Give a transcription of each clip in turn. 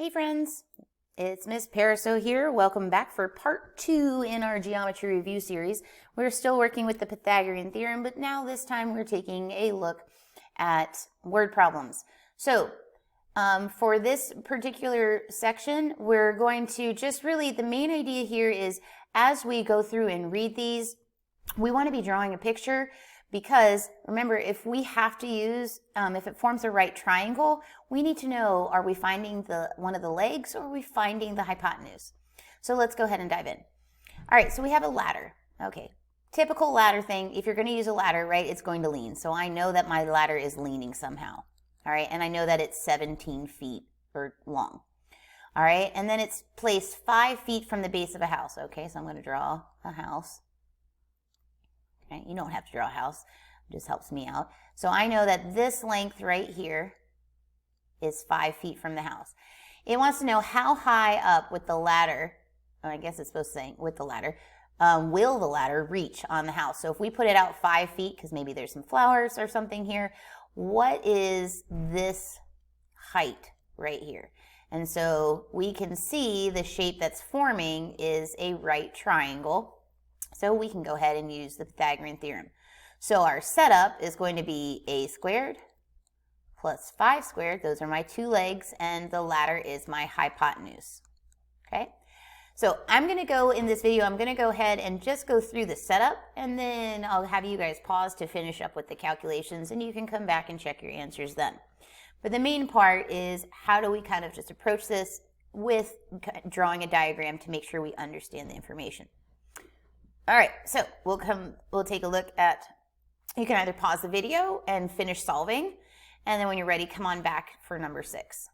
Hey friends, it's Miss Pariseau here. Welcome back for part 2 in our geometry review series. We're still working with the Pythagorean theorem, but now this time we're taking a look at word problems. So for this particular section, we're going to just really, the main idea here is as we go through and read these, we want to be drawing a picture. Because remember, if we have to use, if it forms a right triangle, we need to know, are we finding one of the legs or are we finding the hypotenuse? So let's go ahead and dive in. All right, so we have a ladder. Okay, typical ladder thing, if you're going to use a ladder, right, it's going to lean. So I know that my ladder is leaning somehow. All right, and I know that it's 17 feet or long. All right, and then it's placed 5 feet from the base of a house. Okay, so I'm going to draw a house. Okay, you don't have to draw a house, it just helps me out. So I know that this length right here is 5 feet from the house. It wants to know how high up with the ladder, or I guess it's supposed to say with the ladder, will the ladder reach on the house. So if we put it out 5 feet, because maybe there's some flowers or something here, what is this height right here? And so we can see the shape that's forming is a right triangle. So we can go ahead and use the Pythagorean theorem. So our setup is going to be a squared plus 5 squared. Those are my two legs, and the ladder is my hypotenuse. Okay? So I'm going to go in this video, I'm going to go ahead and just go through the setup, and then I'll have you guys pause to finish up with the calculations, and you can come back and check your answers then. But the main part is how do we kind of just approach this with drawing a diagram to make sure we understand the information. All right, so we'll take a look at, you can either pause the video and finish solving, and then when you're ready, come on back for number 6.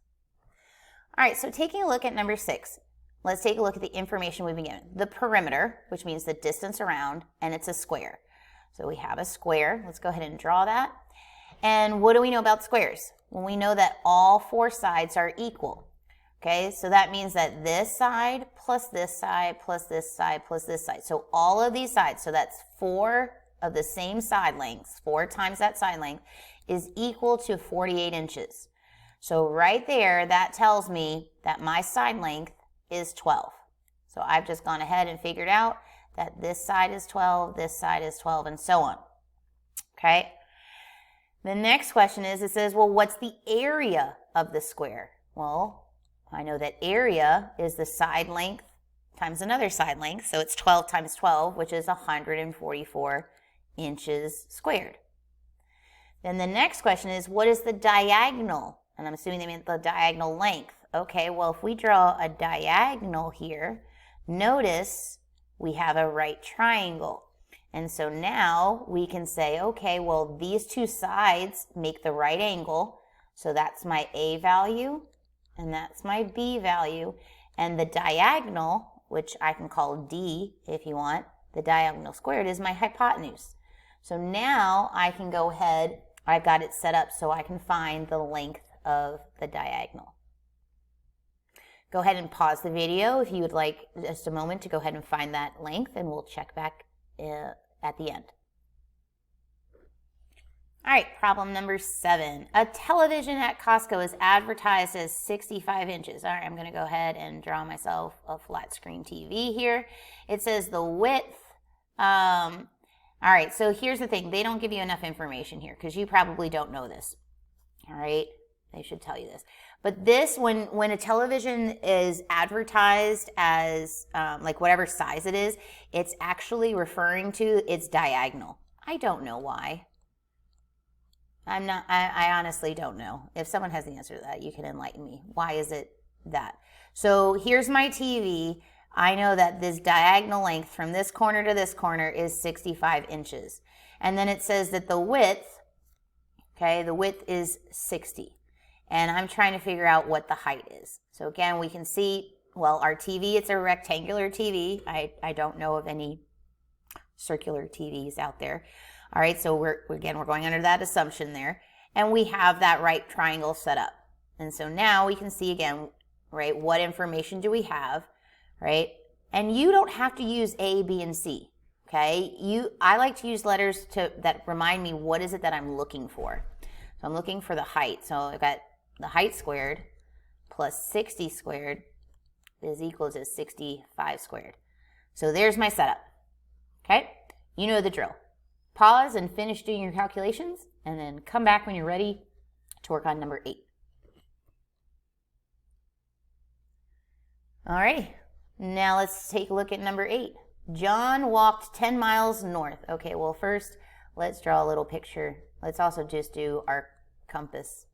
All right, so taking a look at number 6, let's take a look at the information we've been given. The perimeter, which means the distance around, and it's a square. So we have a square. Let's go ahead and draw that. And what do we know about squares? Well, we know that all 4 sides are equal. Okay, so that means that this side plus this side plus this side plus this side. So all of these sides, so that's 4 of the same side lengths, 4 times that side length, is equal to 48 inches. So right there, that tells me that my side length is 12. So I've just gone ahead and figured out that this side is 12, this side is 12, and so on. Okay? The next question is, it says, well, what's the area of the square? Well, I know that area is the side length times another side length, so it's 12 times 12, which is 144 inches squared. Then the next question is, what is the diagonal? And I'm assuming they mean the diagonal length. Okay, well, if we draw a diagonal here, notice we have a right triangle. And so now we can say, okay, well, these two sides make the right angle, so that's my A value, and that's my B value, and the diagonal, which I can call D if you want, the diagonal squared is my hypotenuse. So now I can go ahead, I've got it set up so I can find the length of the diagonal. Go ahead and pause the video if you would like just a moment to go ahead and find that length, and we'll check back at the end. All right, problem number 7. A television at Costco is advertised as 65 inches. All right, I'm going to go ahead and draw myself a flat screen TV here. It says the width. All right, so here's the thing. They don't give you enough information here because you probably don't know this. All right, they should tell you this. But this, when a television is advertised as like whatever size it is, it's actually referring to its diagonal. I don't know why. I honestly don't know. If someone has the answer to that, you can enlighten me. Why is it that? So here's my TV. I know that this diagonal length from this corner to this corner is 65 inches. And then it says that the width, okay, the width is 60. And I'm trying to figure out what the height is. So again, we can see, well, our TV, it's a rectangular TV. I don't know of any circular TVs out there. All right, so we're going under that assumption there. And we have that right triangle set up. And so now we can see again, right, what information do we have, right? And you don't have to use A, B, and C, okay? I like to use letters that remind me what is it that I'm looking for. So I'm looking for the height. So I've got the height squared plus 60 squared is equal to 65 squared. So there's my setup. Okay? You know the drill. Pause and finish doing your calculations, and then come back when you're ready to work on number 8. All right, now let's take a look at number 8. John walked 10 miles north. Okay, well first, let's draw a little picture. Let's also just do our compass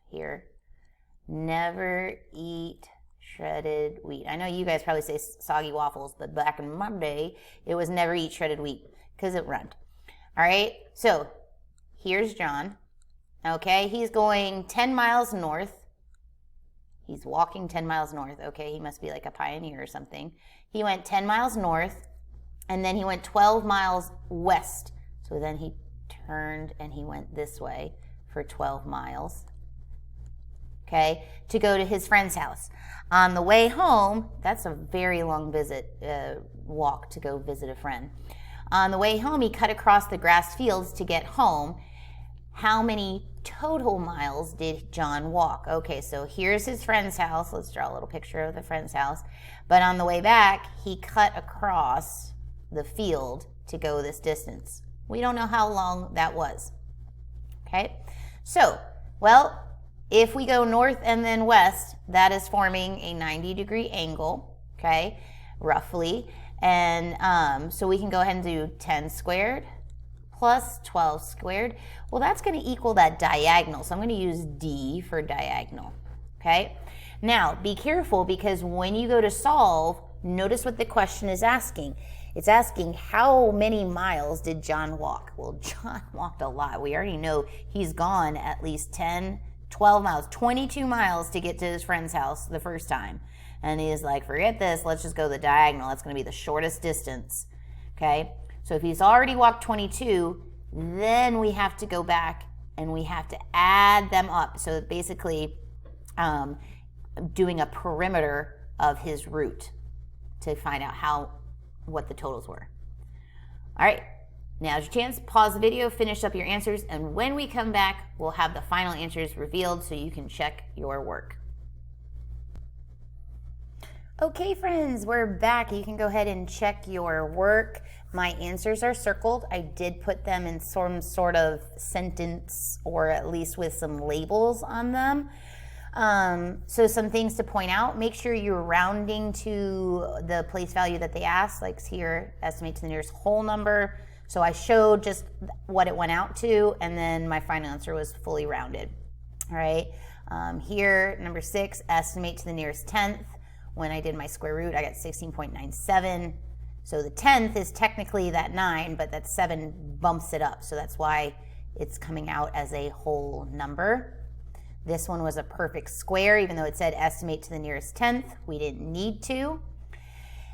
here. Never eat shredded wheat. I know you guys probably say soggy waffles, but back in my day, it was never eat shredded wheat because it rhymed. All right, so here's John. Okay, he's going 10 miles north. He's walking 10 miles north. Okay, he must be like a pioneer or something. He went 10 miles north, and then he went 12 miles west. So then he turned and he went this way for 12 miles. Okay, to go to his friend's house. On the way home, that's a very long walk to go visit a friend. On the way home, he cut across the grass fields to get home. How many total miles did John walk? Okay, so here's his friend's house. Let's draw a little picture of the friend's house. But on the way back, he cut across the field to go this distance. We don't know how long that was. Okay, so, well, if we go north and then west, that is forming a 90-degree angle, okay, roughly. And so we can go ahead and do 10 squared plus 12 squared. Well, that's going to equal that diagonal. So I'm going to use D for diagonal, okay? Now, be careful because when you go to solve, notice what the question is asking. It's asking how many miles did John walk? Well, John walked a lot. We already know he's gone at least 10, 12 miles, 22 miles to get to his friend's house the first time. And he's like, forget this, let's just go the diagonal. That's going to be the shortest distance, okay? So if he's already walked 22, then we have to go back and we have to add them up. So basically doing a perimeter of his route to find out what the totals were. All right, now's your chance. Pause the video, finish up your answers, and when we come back, we'll have the final answers revealed so you can check your work. Okay, friends, we're back. You can go ahead and check your work. My answers are circled. I did put them in some sort of sentence or at least with some labels on them. So some things to point out. Make sure you're rounding to the place value that they asked, like here, estimate to the nearest whole number. So I showed just what it went out to, and then my final answer was fully rounded. All right, here, number 6, estimate to the nearest tenth. When I did my square root, I got 16.97. So the 10th is technically that 9, but that 7 bumps it up. So that's why it's coming out as a whole number. This one was a perfect square, even though it said estimate to the nearest 10th. We didn't need to.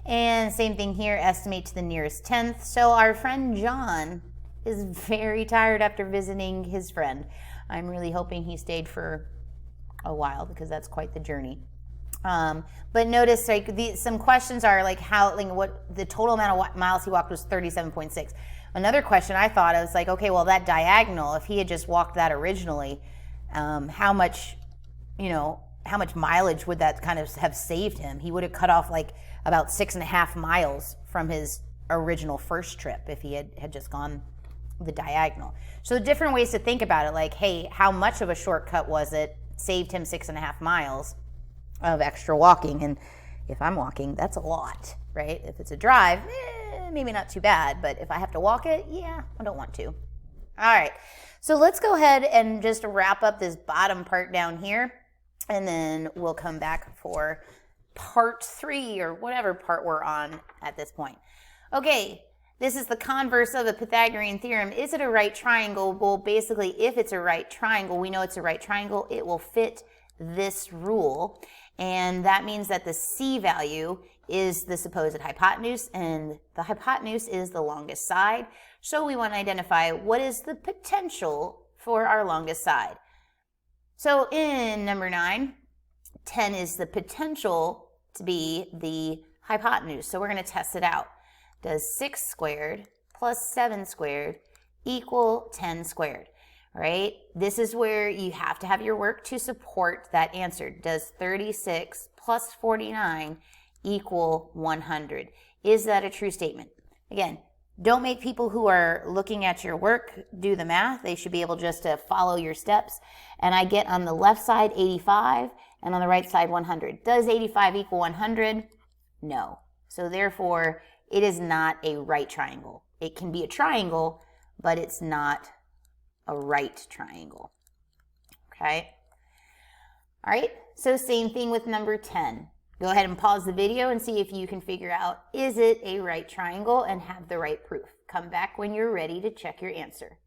And same thing here, estimate to the nearest 10th. So our friend John is very tired after visiting his friend. I'm really hoping he stayed for a while because that's quite the journey. But notice like some questions are like what the total amount of miles he walked was 37.6. Another question I thought, I was like, okay, well that diagonal, if he had just walked that originally, how much mileage would that kind of have saved him? He would have cut off like about 6.5 miles from his original first trip if he had just gone the diagonal. So different ways to think about it, like, hey, how much of a shortcut was it? Saved him 6.5 miles of extra walking, and if I'm walking, that's a lot, right? If it's a drive, maybe not too bad, but if I have to walk it, yeah, I don't want to. All right, so let's go ahead and just wrap up this bottom part down here, and then we'll come back for part 3 or whatever part we're on at this point. Okay, this is the converse of the Pythagorean theorem. Is it a right triangle? Well, basically, if it's a right triangle, we know it's a right triangle, it will fit this rule. And that means that the C value is the supposed hypotenuse, and the hypotenuse is the longest side. So we want to identify what is the potential for our longest side. So in number 9, 10 is the potential to be the hypotenuse. So we're going to test it out. Does 6 squared plus 7 squared equal 10 squared? right? This is where you have to have your work to support that answer. Does 36 plus 49 equal 100? Is that a true statement? Again, don't make people who are looking at your work do the math. They should be able just to follow your steps. And I get on the left side 85 and on the right side 100. Does 85 equal 100? No. So therefore, it is not a right triangle. It can be a triangle, but it's not a right triangle. Okay? All right, so same thing with number 10. Go ahead and pause the video and see if you can figure out, is it a right triangle and have the right proof. Come back when you're ready to check your answer.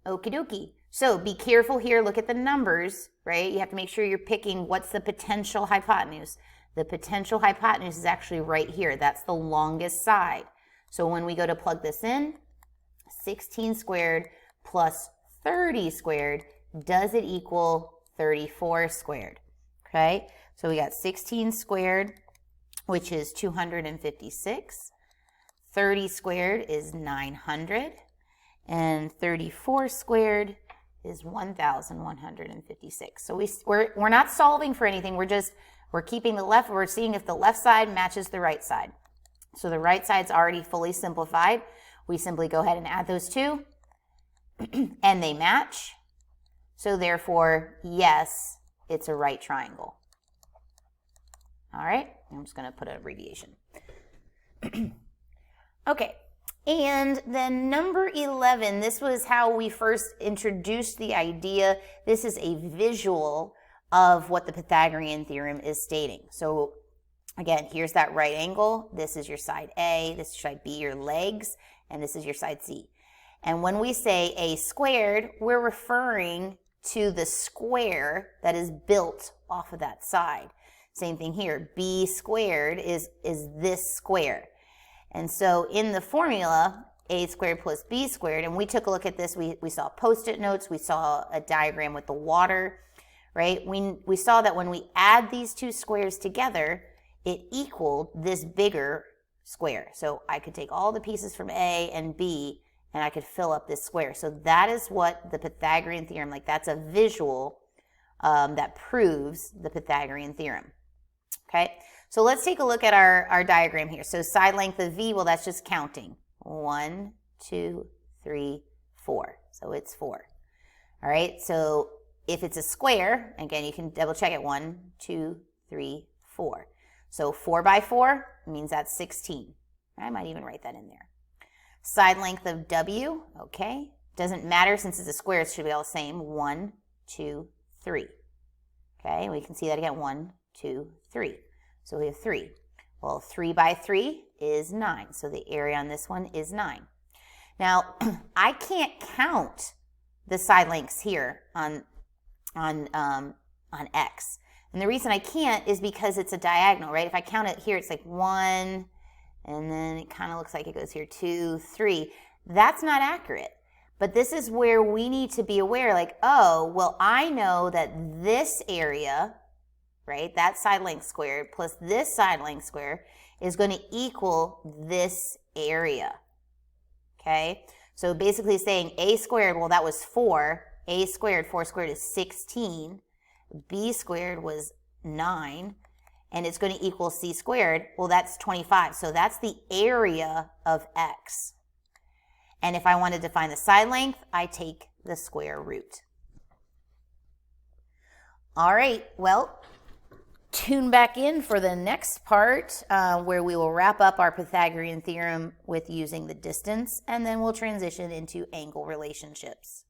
Okie dokie. So be careful here. Look at the numbers, right? You have to make sure you're picking what's the potential hypotenuse. The potential hypotenuse is actually right here. That's the longest side. So when we go to plug this in, 16 squared plus 30 squared, does it equal 34 squared? Okay, so we got 16 squared, which is 256. 30 squared is 900. And 34 squared is 1,156. So we're not solving for anything. We're keeping the left. We're seeing if the left side matches the right side. So the right side's already fully simplified. We simply go ahead and add those two, and they match. So therefore, yes, it's a right triangle. All right, I'm just going to put an abbreviation. Okay, and then number 11, this was how we first introduced the idea. This is a visual of what the Pythagorean theorem is stating. So again, here's that right angle. This is your side A, this is side B, your legs, and this is your side C. And when we say A squared, we're referring to the square that is built off of that side. Same thing here. B squared is this square. And so in the formula, A squared plus B squared, and we took a look at this, we saw Post-it notes, we saw a diagram with the water, right? We saw that when we add these two squares together, it equaled this bigger square. So I could take all the pieces from A and B, and I could fill up this square. So that is what the Pythagorean theorem, like that's a visual that proves the Pythagorean theorem. Okay, so let's take a look at our diagram here. So side length of V, well, that's just counting. 1, 2, 3, 4. So it's 4. All right, so if it's a square, again, you can double check it. 1, 2, 3, 4. So 4 by 4 means that's 16. I might even write that in there. Side length of W, okay. Doesn't matter since it's a square, it should be all the same. 1, 2, 3. Okay, we can see that again. 1, 2, 3. So we have 3. Well, 3 by 3 is 9. So the area on this one is 9. Now, I can't count the side lengths here on X. And the reason I can't is because it's a diagonal, right? If I count it here, it's like 1, and then it kind of looks like it goes here, 2, 3. That's not accurate. But this is where we need to be aware, like, oh, well, I know that this area, right, that side length squared plus this side length squared is going to equal this area, okay? So basically saying A squared, well, that was 4. A squared, 4 squared is 16. B squared was 9. And it's going to equal C squared. Well, that's 25. So that's the area of X. And if I wanted to find the side length, I take the square root. All right, well, tune back in for the next part where we will wrap up our Pythagorean theorem with using the distance, and then we'll transition into angle relationships.